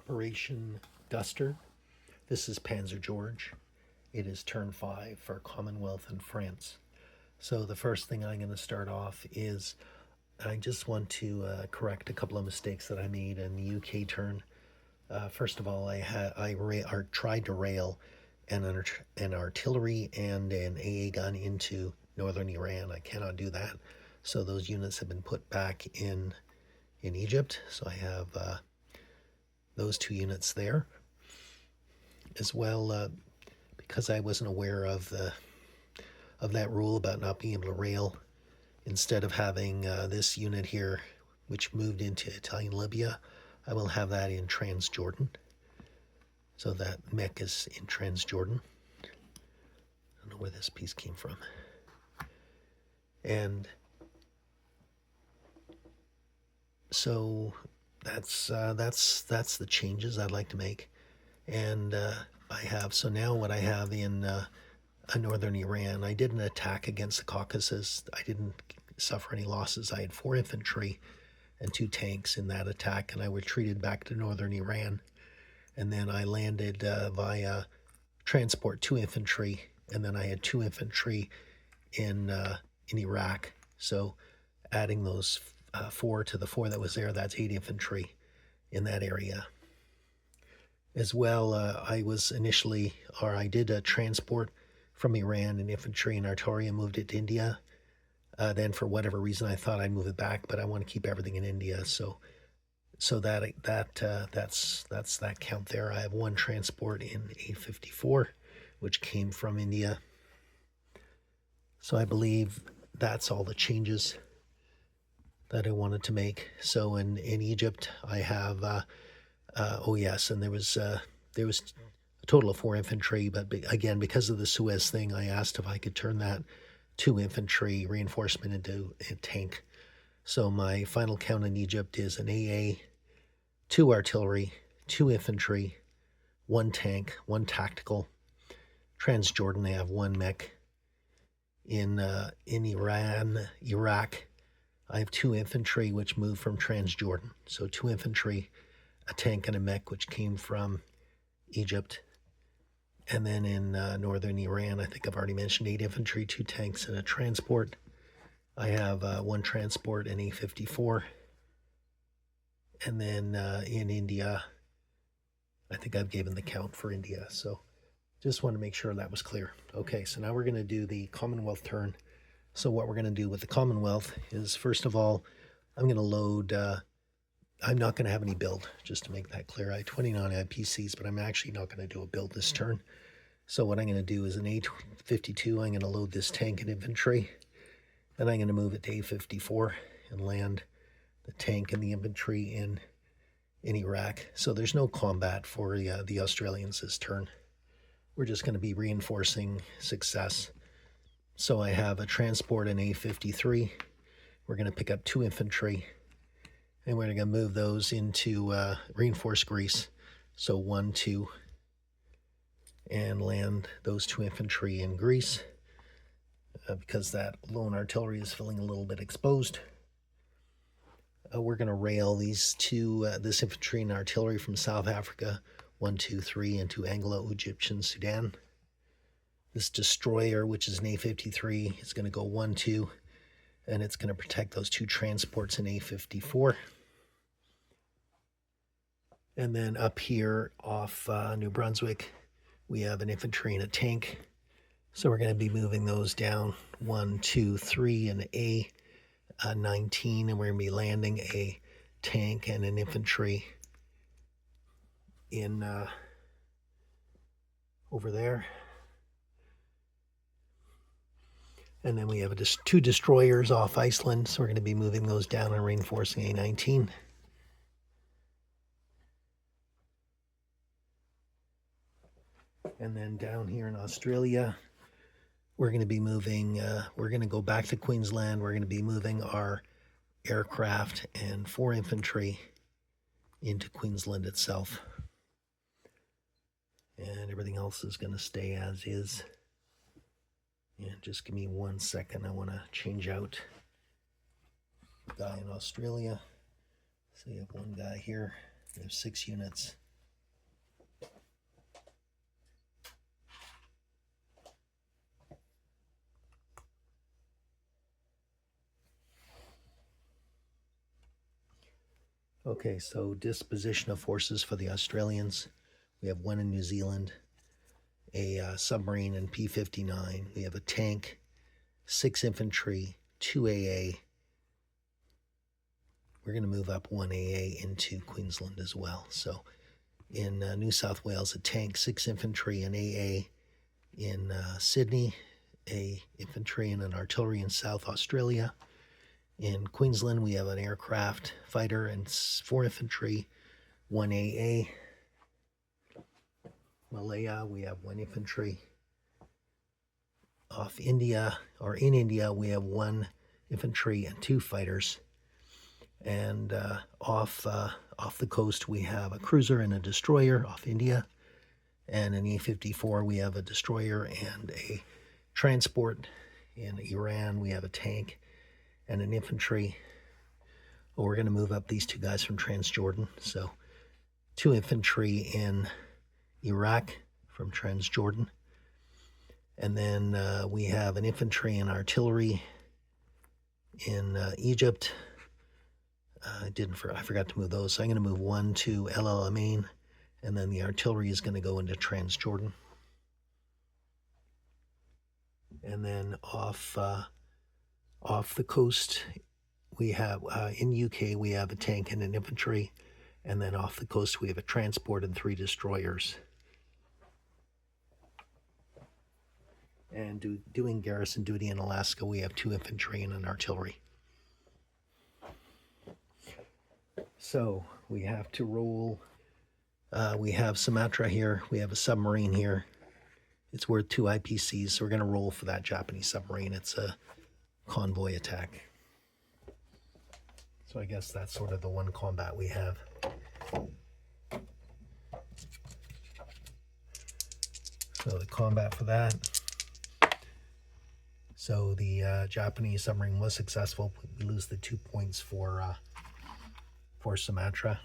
Operation Duster. This is Panzer George. It is turn 5 for Commonwealth and France. So the first thing I'm going to start off is I just want to correct a couple of mistakes that I made in the UK turn. First of all, I tried to rail an artillery and an AA gun into northern Iran. I cannot do that. So those units have been put back in Egypt. So I have those two units there as well, because I wasn't aware of that rule about not being able to rail. Instead of having this unit here, which moved into Italian Libya, I will have that in Transjordan. So that mech is in Transjordan. I don't know where this piece came from. And so that's the changes I'd like to make. And so now what I have in northern Iran, I did an attack against the Caucasus. I didn't suffer any losses. I had 4 infantry and 2 tanks in that attack, and I retreated back to northern Iran. And then I landed via transport 2 infantry, and then I had 2 infantry in Iraq. So adding those 4 to the 4 that was there, that's 8 infantry in that area. As well, I did a transport from Iran and infantry and artillery and moved it to India. Then for whatever reason, I thought I'd move it back, but I want to keep everything in India. So that's that count there. I have 1 transport in A54, which came from India. So I believe that's all the changes that I wanted to make. So in Egypt, I have and there was a total of 4 infantry, but again, because of the Suez thing, I asked if I could turn that 2 infantry reinforcement into a tank. So my final count in Egypt is an AA, 2 artillery, 2 infantry, 1 tank, 1 tactical. Transjordan, I have 1 mech. In Iraq, I have 2 infantry, which moved from Transjordan. So 2 infantry, a tank, and a mech, which came from Egypt. And then in northern Iran, I think I've already mentioned 8 infantry, 2 tanks, and a transport. I have 1 transport and A54. And then in India, I think I've given the count for India. So just want to make sure that was clear. Okay, so now we're going to do the Commonwealth turn. So what we're going to do with the Commonwealth is, first of all, I'm going to load... I'm not going to have any build, just to make that clear. I have 29 IPCs, but I'm actually not going to do a build this turn. So what I'm going to do is an A52, I'm going to load this tank and infantry. Then I'm going to move it to A54 and land the tank and the infantry in Iraq. So there's no combat for the Australians this turn. We're just going to be reinforcing success. So I have a transport in A53. We're going to pick up 2 infantry. And we're going to move those into reinforced Greece. So 1, 2, and land those 2 infantry in Greece, because that lone artillery is feeling a little bit exposed. We're going to rail these this infantry and artillery from South Africa, 1, 2, 3, into Anglo-Egyptian Sudan. This destroyer, which is an A53, is going to go 1, 2, and it's going to protect those 2 transports in A54. And then up here off New Brunswick, we have an infantry and a tank. So we're going to be moving those down 1, 2, 3 in A19, and we're going to be landing a tank and an infantry in over there. And then we have 2 destroyers off Iceland, so we're going to be moving those down and reinforcing A19. And then down here in Australia, we're going to be moving, we're going to go back to Queensland. We're going to be moving our aircraft and 4 infantry into Queensland itself. And everything else is going to stay as is. And just give me 1 second. I want to change out the guy in Australia. So you have 1 guy here. We have 6 units. Okay, so disposition of forces for the Australians. We have one in New Zealand, a submarine in P-59. We have a tank, 6 infantry, 2 AA. We're going to move up 1 AA into Queensland as well. So in New South Wales, a tank, 6 infantry, an AA. In Sydney, a infantry and an artillery in South Australia. In Queensland, we have an aircraft fighter and 4 infantry, 1 AA. Malaya, we have 1 infantry. Off India, or in India, we have 1 infantry and 2 fighters. And off the coast, we have a cruiser and a destroyer off India. And in E-54, we have a destroyer and a transport. In Iran, we have a tank and an infantry. Well, we're going to move up these 2 guys from Transjordan. So 2 infantry in Iraq from Transjordan. And then we have an infantry and artillery in Egypt. I forgot to move those. So I'm going to move 1 to El Alamein, and then the artillery is going to go into Transjordan. And then off the coast, we have in UK we have a tank and an infantry, and then off the coast we have a transport and 3 destroyers. And doing garrison duty in Alaska, we have 2 infantry and an artillery. So we have to roll. We have Sumatra here. We have a submarine here. It's worth 2 IPCs, so we're going to roll for that Japanese submarine. It's a convoy attack. So I guess that's sort of the one combat we have. So the combat for that. So the Japanese submarine was successful. We lose the 2 points for Sumatra.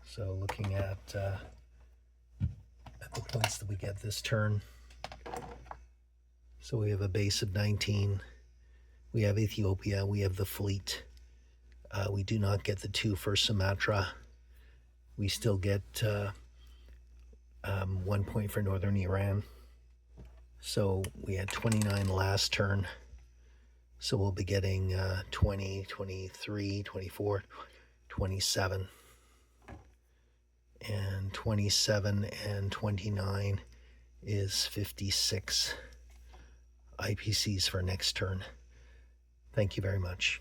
So looking at the points that we get this turn. So we have a base of 19. We have Ethiopia. We have the fleet. We do not get the 2 for Sumatra. We still get 1 point for Northern Iran. So we had 29 last turn. So we'll be getting 20, 23, 24, 27. And 27 and 29 is 56 IPCs for next turn. Thank you very much.